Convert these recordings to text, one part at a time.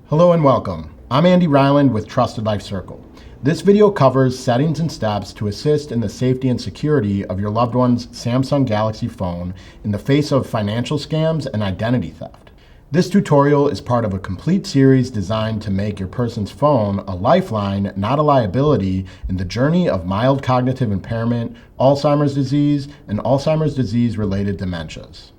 Hello and welcome. I'm Andy Ryland with Trusted Life Circle. This video covers settings and steps to assist in the safety and security of your loved one's Samsung Galaxy phone in the face of financial scams and identity theft. This tutorial is part of a complete series designed to make your person's phone a lifeline, not a liability, in the journey of mild cognitive impairment, Alzheimer's disease, and Alzheimer's disease-related dementias.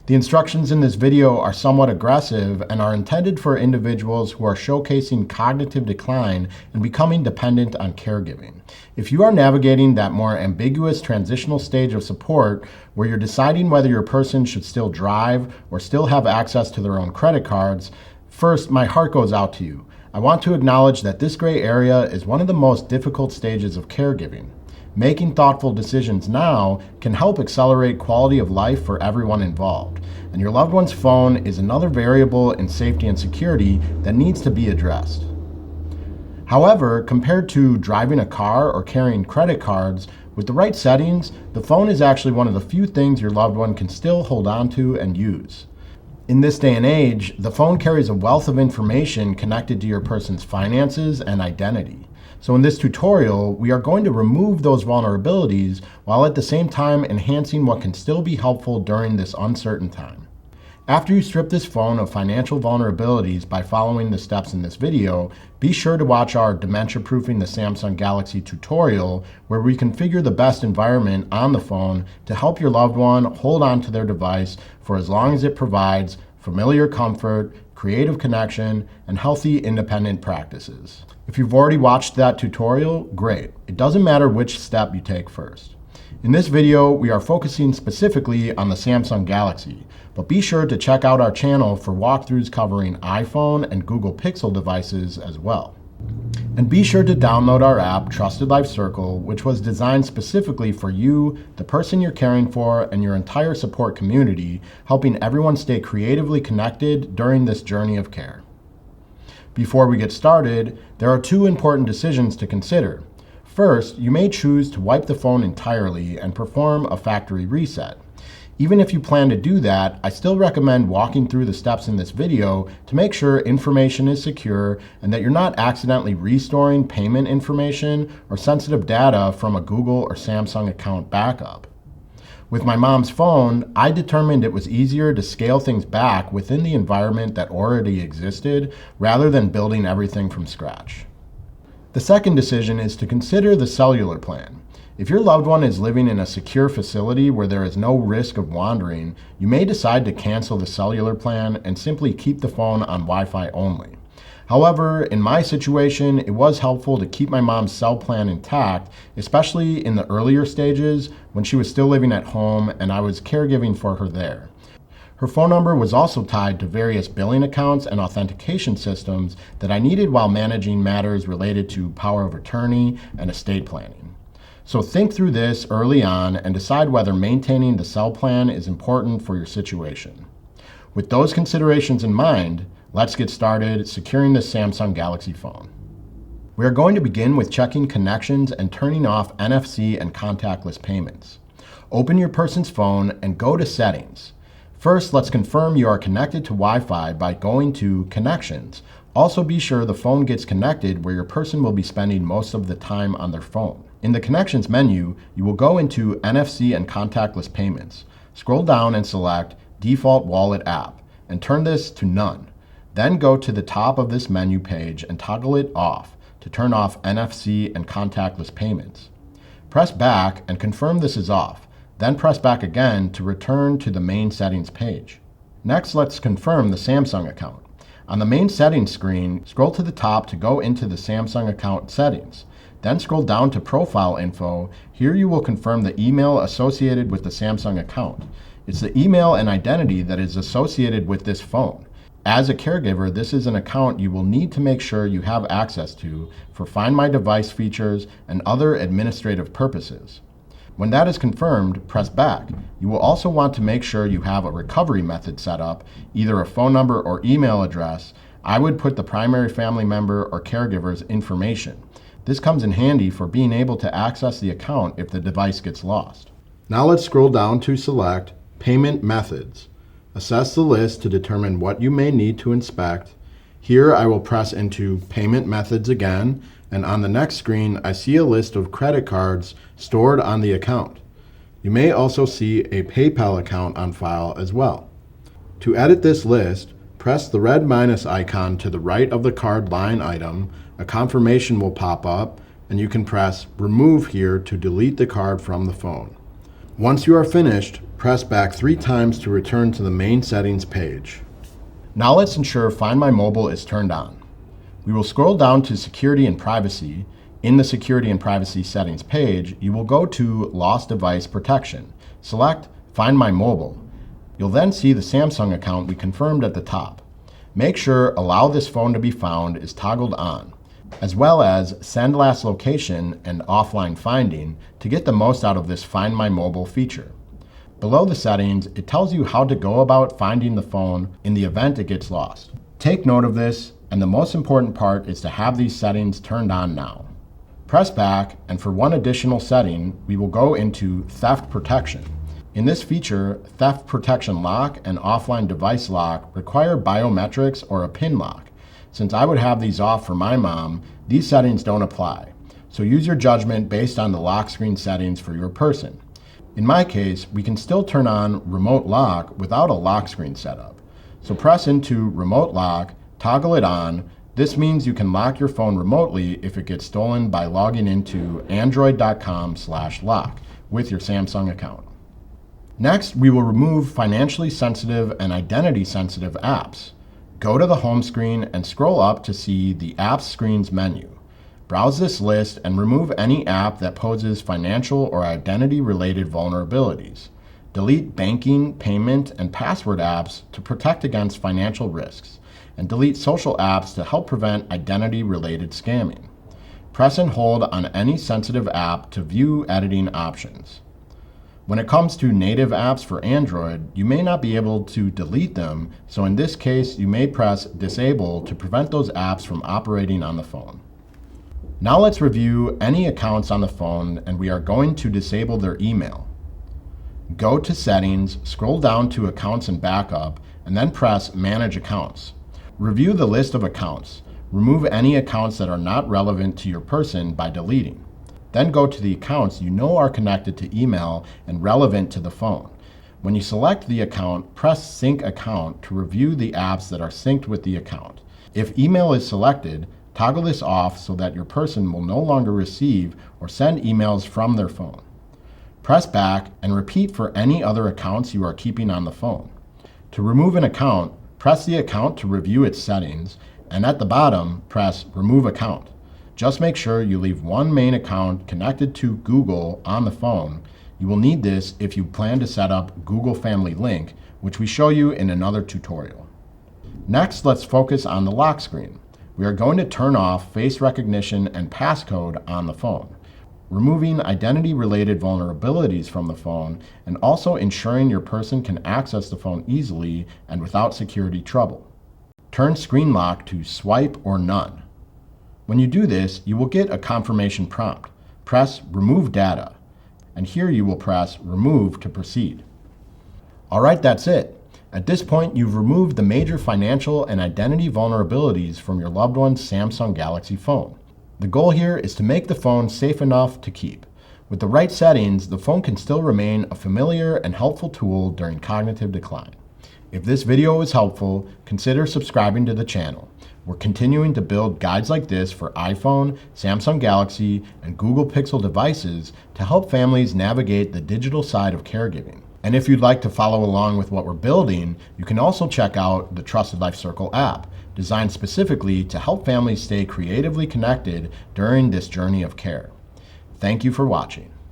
The instructions in this video are somewhat aggressive and are intended for individuals who are showcasing cognitive decline and becoming dependent on caregiving. If you are navigating that more ambiguous transitional stage of support where you're deciding whether your person should still drive or still have access to their own credit cards, first, my heart goes out to you. I want to acknowledge that this gray area is one of the most difficult stages of caregiving. Making thoughtful decisions now can help accelerate quality of life for everyone involved, and your loved one's phone is another variable in safety and security that needs to be addressed. However, compared to driving a car or carrying credit cards, with the right settings, the phone is actually one of the few things your loved one can still hold on to and use. In this day and age, the phone carries a wealth of information connected to your person's finances and identity. So in this tutorial, we are going to remove those vulnerabilities while at the same time enhancing what can still be helpful during this uncertain time. After you strip this phone of financial vulnerabilities by following the steps in this video, be sure to watch our Dementia Proofing the Samsung Galaxy tutorial, where we configure the best environment on the phone to help your loved one hold on to their device for as long as it provides familiar comfort, creative connection, and healthy independent practices. If you've already watched that tutorial, great. It doesn't matter which step you take first. In this video, we are focusing specifically on the Samsung Galaxy, but be sure to check out our channel for walkthroughs covering iPhone and Google Pixel devices as well. And be sure to download our app, Trusted Life Circle, which was designed specifically for you, the person you're caring for, and your entire support community, helping everyone stay creatively connected during this journey of care. Before we get started, there are two important decisions to consider. First, you may choose to wipe the phone entirely and perform a factory reset. Even if you plan to do that, I still recommend walking through the steps in this video to make sure information is secure and that you're not accidentally restoring payment information or sensitive data from a Google or Samsung account backup. With my mom's phone, I determined it was easier to scale things back within the environment that already existed rather than building everything from scratch. The second decision is to consider the cellular plan. If your loved one is living in a secure facility where there is no risk of wandering, you may decide to cancel the cellular plan and simply keep the phone on Wi-Fi only. However, in my situation, it was helpful to keep my mom's cell plan intact, especially in the earlier stages when she was still living at home and I was caregiving for her there. Her phone number was also tied to various billing accounts and authentication systems that I needed while managing matters related to power of attorney and estate planning. So think through this early on and decide whether maintaining the cell plan is important for your situation. With those considerations in mind, let's get started securing the Samsung Galaxy phone. We are going to begin with checking connections and turning off NFC and contactless payments. Open your person's phone and go to Settings. First, let's confirm you are connected to Wi-Fi by going to Connections. Also be sure the phone gets connected where your person will be spending most of the time on their phone. In the Connections menu, you will go into NFC and contactless payments. Scroll down and select Default Wallet App and turn this to None. Then go to the top of this menu page and toggle it off to turn off NFC and contactless payments. Press back and confirm this is off, then press back again to return to the main settings page. Next, let's confirm the Samsung account. On the main settings screen, scroll to the top to go into the Samsung account settings. Then scroll down to Profile Info. Here you will confirm the email associated with the Samsung account. It's the email and identity that is associated with this phone. As a caregiver, this is an account you will need to make sure you have access to for Find My Device features and other administrative purposes. When that is confirmed, press back. You will also want to make sure you have a recovery method set up, either a phone number or email address. I would put the primary family member or caregiver's information. This comes in handy for being able to access the account if the device gets lost. Now let's scroll down to select Payment Methods. Assess the list to determine what you may need to inspect. Here I will press into Payment Methods again, and on the next screen I see a list of credit cards stored on the account. You may also see a PayPal account on file as well. To edit this list, press the red minus icon to the right of the card line item. A confirmation will pop up, and you can press Remove here to delete the card from the phone. Once you are finished, press back 3 times to return to the main settings page. Now let's ensure Find My Mobile is turned on. We will scroll down to Security and Privacy. In the Security and Privacy Settings page, you will go to Lost Device Protection. Select Find My Mobile. You'll then see the Samsung account we confirmed at the top. Make sure Allow this phone to be found is toggled on, as well as Send Last Location and Offline Finding to get the most out of this Find My Mobile feature. Below the settings, it tells you how to go about finding the phone in the event it gets lost. Take note of this, and the most important part is to have these settings turned on now. Press back, and for one additional setting, we will go into Theft Protection. In this feature, Theft Protection Lock and Offline Device Lock require biometrics or a PIN lock. Since I would have these off for my mom, these settings don't apply. So use your judgment based on the lock screen settings for your person. In my case, we can still turn on Remote Lock without a lock screen setup. So press into Remote Lock, toggle it on. This means you can lock your phone remotely if it gets stolen by logging into android.com/lock with your Samsung account. Next, we will remove financially sensitive and identity sensitive apps. Go to the home screen and scroll up to see the Apps Screens menu. Browse this list and remove any app that poses financial or identity-related vulnerabilities. Delete banking, payment, and password apps to protect against financial risks, and delete social apps to help prevent identity-related scamming. Press and hold on any sensitive app to view editing options. When it comes to native apps for Android, you may not be able to delete them, so in this case, you may press Disable to prevent those apps from operating on the phone. Now let's review any accounts on the phone, and we are going to disable their email. Go to Settings, scroll down to Accounts and Backup, and then press Manage Accounts. Review the list of accounts. Remove any accounts that are not relevant to your person by deleting. Then go to the accounts you know are connected to email and relevant to the phone. When you select the account, press Sync Account to review the apps that are synced with the account. If email is selected, toggle this off so that your person will no longer receive or send emails from their phone. Press back and repeat for any other accounts you are keeping on the phone. To remove an account, press the account to review its settings, and at the bottom, press Remove Account. Just make sure you leave one main account connected to Google on the phone. You will need this if you plan to set up Google Family Link, which we show you in another tutorial. Next, let's focus on the lock screen. We are going to turn off face recognition and passcode on the phone, removing identity-related vulnerabilities from the phone, and also ensuring your person can access the phone easily and without security trouble. Turn screen lock to Swipe or None. When you do this, you will get a confirmation prompt. Press Remove Data, and here you will press Remove to proceed. All right, that's it. At this point, you've removed the major financial and identity vulnerabilities from your loved one's Samsung Galaxy phone. The goal here is to make the phone safe enough to keep. With the right settings, the phone can still remain a familiar and helpful tool during cognitive decline. If this video was helpful, consider subscribing to the channel. We're continuing to build guides like this for iPhone, Samsung Galaxy, and Google Pixel devices to help families navigate the digital side of caregiving. And if you'd like to follow along with what we're building, you can also check out the Trusted Life Circle app, designed specifically to help families stay creatively connected during this journey of care. Thank you for watching.